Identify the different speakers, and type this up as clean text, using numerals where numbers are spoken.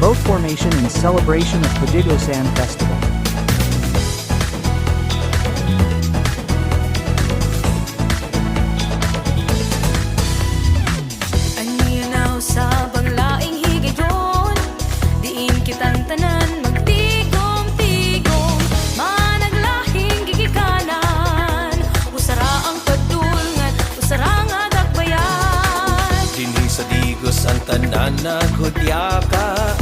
Speaker 1: boat formation in celebration of Padigosan Festival.
Speaker 2: Aninaw sa banglaing higidon, diin kitang tanan magtigom-tigom, managlahing gigikanan, usara ang padulngan, usara nga dakbayan.
Speaker 3: Dinhi sa Digos ang tanan naghudyaka,